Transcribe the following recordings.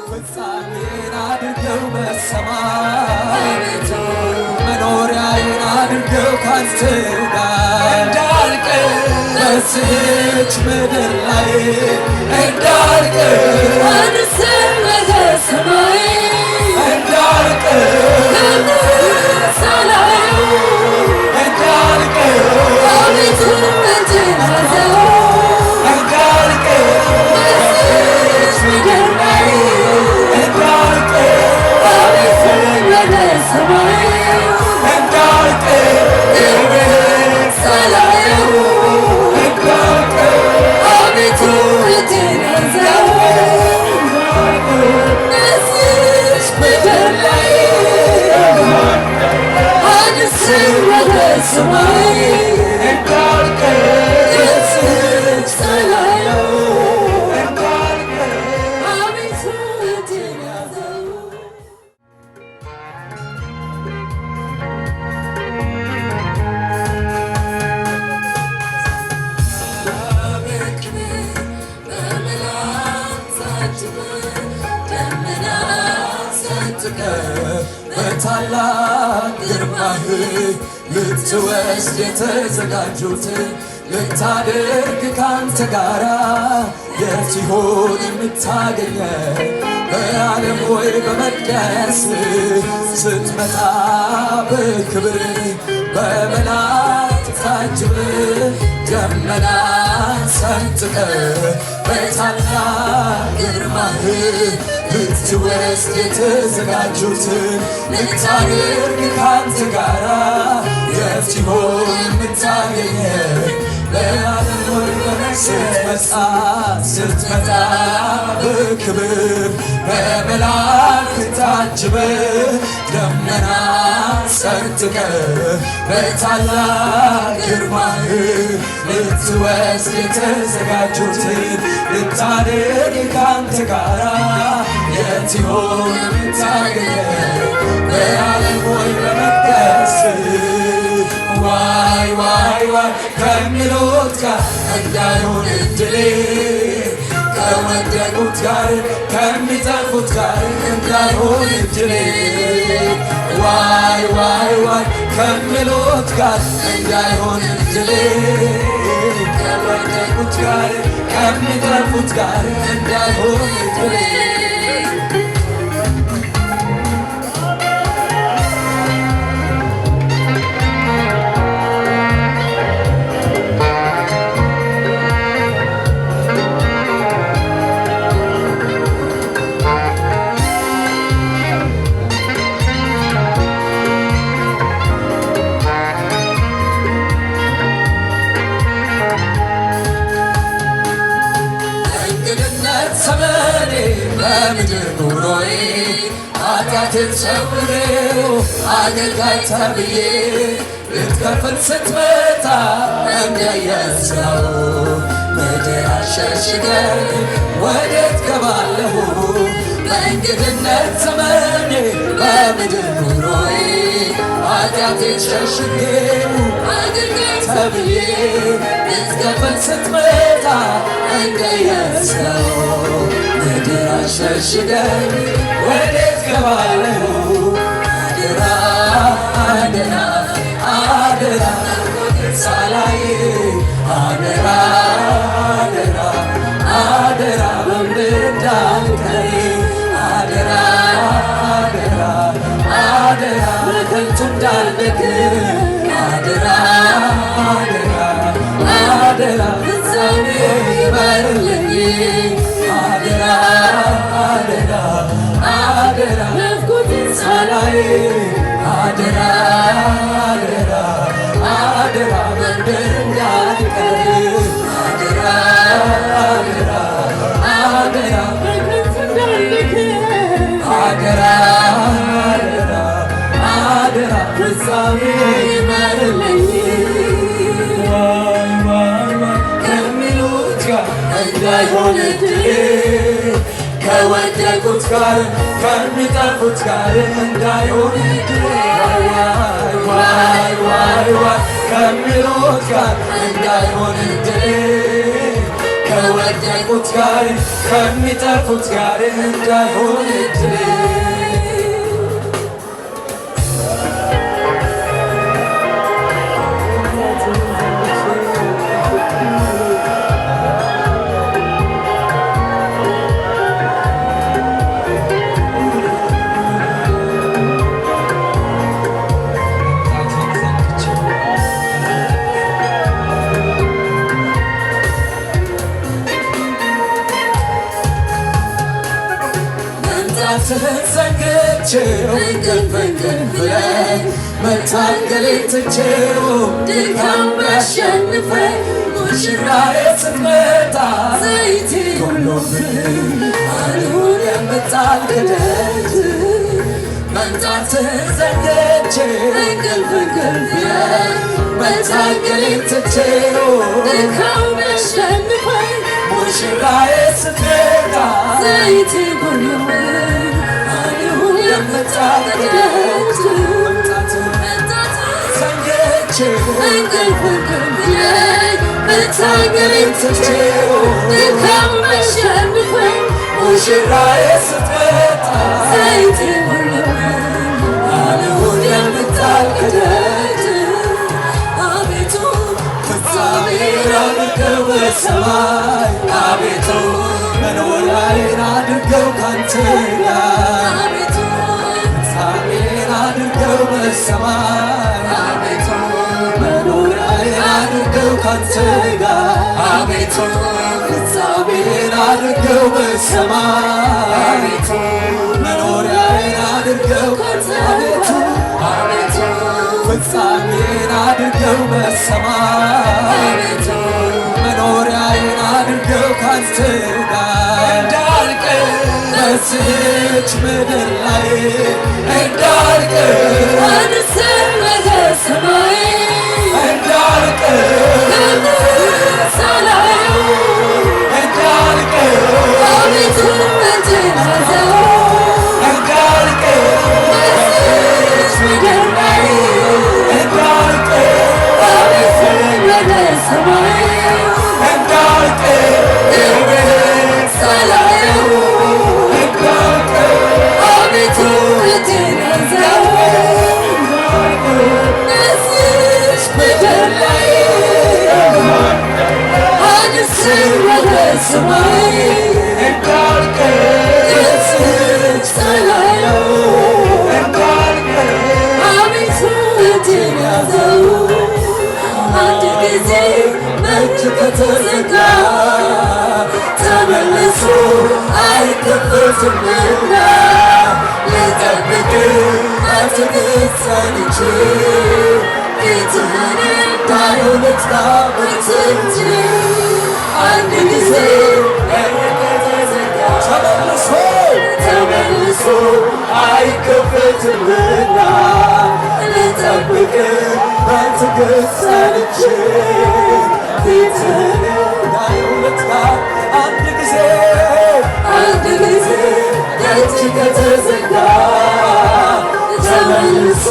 ፍጻሜን አድርገው በሰማይ መኖሪያዬን አድርገው ካንተ ጋር እንዳልቀር በዚህች ምድር ላይ እንዳልቀር አድርሰኝ ወደ ሰማይ እንዳልቀር ሳላየው እንዳልቀር አቤቱ እጅህን ያዘው እንዳልቀር በዚህች ምድር ላይ እንዳልቀር አድርሰኝ ወደ ሰማይ እንዳልቀር ሳላየው እንዳልቀር አቤቱ እጅህን ያዘው በዚህች ምድር ላይ አድርሰኝ ወደ ሰማይ እንዳልቀር በዚህች ሳላየው እንዳልቀር አቤቱ እጅህን ያዘው በታላቅ ግርማህ ልትወስድ የተዘጋጁትን ልታደርግ ካንተ ጋራ የት ይሆን የምታገኘን? በዓለም ወይ በመቅደስ ስትመጣ በክብር በመላእክት ታጅበህ ደመና ሰንጥቀህ በታላቅ ግርማህ ልትወስድ የተዘጋጁትን ልታደርግ ካንተ ጋራ የት ይሆን የምታገኘን? በዓለም ወይ ስትመጣ በክብር በመላእክት ታጅበህ ደመና ሰንጥቀህ በታላቅ ግርማህ ልትወስድ የተዘጋጁትን ልታደርግ ካንተ ጋራ የት ይሆን የምታገኘን? በዓለም ወይ በመቅደስ ዋይ ዋይ ዋይ ከሚሉት ጋር እንዳይሆን እድሌ ከወደቁት ጋር ከሚጠፉት ጋር እንዳይሆን እድሌ ዋይ ዋይ ዋይ ከሚሉት ጋር እንዳይሆን እድሌ ከወደቁት ጋር ከሚጠፉት ጋር እንዳይሆን እድሌ በምድር ኑሮዬ ኃጢአትን ሰውሬው አገልጋይ ተብዬ ልትከፍል ስትመጣ እንዳየኸው ምድር አሸሽገኝ ወዴት ገባለሁ? በእንግድነት ዘመኔ በምድር ኑሮዬ ኃጢአትን ሸሽጌው አገልጋይ ተብዬ ልትከፍል ስትመጣ እንዳየኸው ምድር አሸሽገኝ ወዴት ገባለሁ? አደራ አደራ አደራ ሳላይ አደራ አደራ አደራ በምድር እንዳልቀር አደራ አደራ አደራ በከንቱ እንዳልደክም አደራ አደራ አደራ ፍጻሜ ይመርልኝ አደራ አደራ አደራ ናፍቆቴን ሳላይ አደራ አደራ አደራ በምድር እንዳልቀር አደራ አደራ አደራ በከንቱ እንዳልደክም አደራ አደራ አደራ ፍጻሜ ይመርልኝ ዋይ ዋይ ዋይ ከሚሉት ጋር እንዳይሆን እድሌ ከወደቁት ጋር ከሚጠፉት ጋር እንዳይሆን እድሌ ዋይ ዋይ ዋይ ከሚሉት ጋር እንዳይሆን እድሌ ከወደቁት ጋር ከሚጠፉት ጋር እንዳይሆን እድሌ ዘንግቼው እንቅልፍ ብለኝ መታገሌን ትቼው ድካም ቢያሸንፈኝ ሙሽራዬ ስትመጣ ዘይቴ ጎሎብኝ አልሆን የምጣል ክደት መምጣትህን ዘንግቼው እንቅልፍ ብለኝ መታገሌን ትቼው ድካም ቢያሸንፈኝ ሙሽራዬ ስትመጣ ዘይቴ ጎሎብኝ መታገሌን ትቼው ድካም ቢያሸንፈኝ ሙሽራዬ ስትመጣ ዘይቴ ጎሎብኝ አልሆን የምጣል ክደት አቤቱ ፍጻሜን አድርገው በሰማይ አቤቱ መኖሪያዬን አድርገው ካንተ ጋር ፍጻሜን አድርገው በሰማይ አቤቱ መኖሪያዬን አድርገው ካንተ ጋር አቤቱ ፍጻሜን አድርገው በሰማይ አቤቱ መኖሪያዬን አድርገው ካንተ አቤቱ አቤቱ ፍጻሜን አድርገው በሰማይ አቤቱ መኖሪያዬን አድርገው ካንተ ጋር እንዳልቀር በዚህች ምድር ላይ እንዳልቀር አድርሰኝ ወደ ሰማይ እንዳልቀር ሳላየው እንዳልቀር አቤቱ እጅህን ያዘው እንዳልቀር በዚህች ምድር ላይ እንዳልቀር አድርሰኝ ወደ ሰማይ እንዳልቀር ሳላየው አቤቱ እጅህን ያዘው በዚህች ምድር ላይ አድርሰኝ ወደ ሰማይ እንዳልቀር ሳላየው አቤቱ እጅህን ያዘው አንድ ጊዜ ደጅ ከተዘጋ ተመልሶ አይከፈትምና ልጠብቅ በትዕግስት ጸንቼ ፊትህን እንዳየው ልትጋ በትንቴ አንድ ጊዜ ከተዘጋ ተመልሶ አይከፈትምና ልጠብቅ በትዕግስት ጸንቼ ፊትህን እንዳየው ልትጋ አንድ ጊዜ ደጅ ከተዘጋ ተመልሶ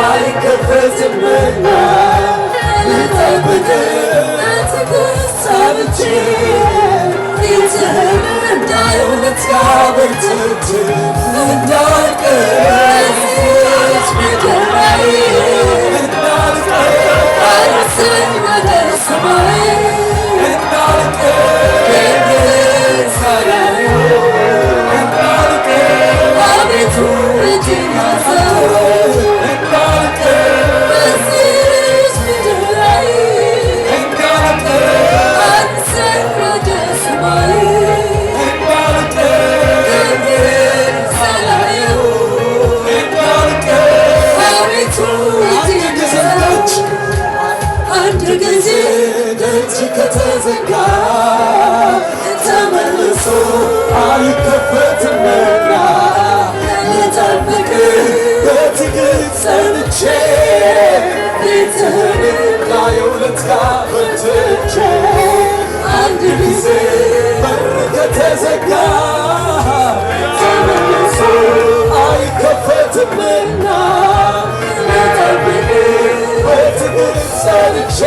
አይከፈትምና ልጠብቅ በትዕግስት ጸንቼ ፊትህን እንዳየው ልትጋ በትንቴ እንዳልቀር በዚህች ምድር ላይ አድርሰኝ ወደ ሰማይ አቤቱ እጅህን ያዘው በዚህች ምድር ላይ አድርሰኝ ወደ ሰማይ ሳላየው አቤቱ እጅህን ያዘው አንድ ጊዜ ደጅ ከተዘጋ ተመልሶ አይከፈትምና ልጠብቅ በትዕግስት ጸንቼ ፊትህን እንዳየው ልትጋ በትንቴ አንድ ጊዜ በር ከተዘጋ ተመልሶ አይከፈትምና ልጠብቅ በትዕግስት ጸንቼ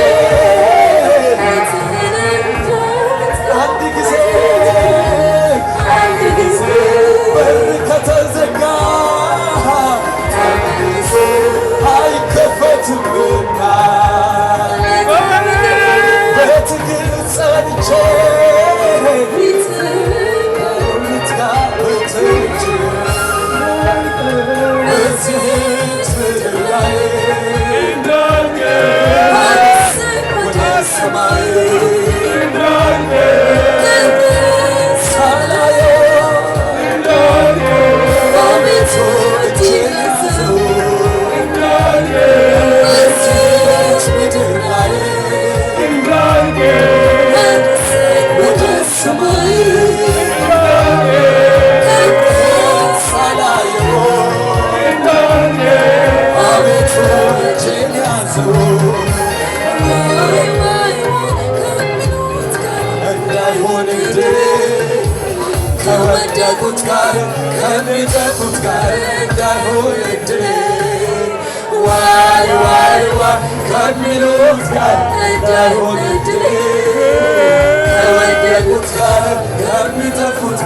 ከወደቁት ጋር ከሚጠፉት ጋር እንዳይሆን እድሌ ዋይ ዋይ ዋይ ከሚሉት ጋር እንዳይሆን እድሌ ከወደቁት ጋር ከሚጠፉት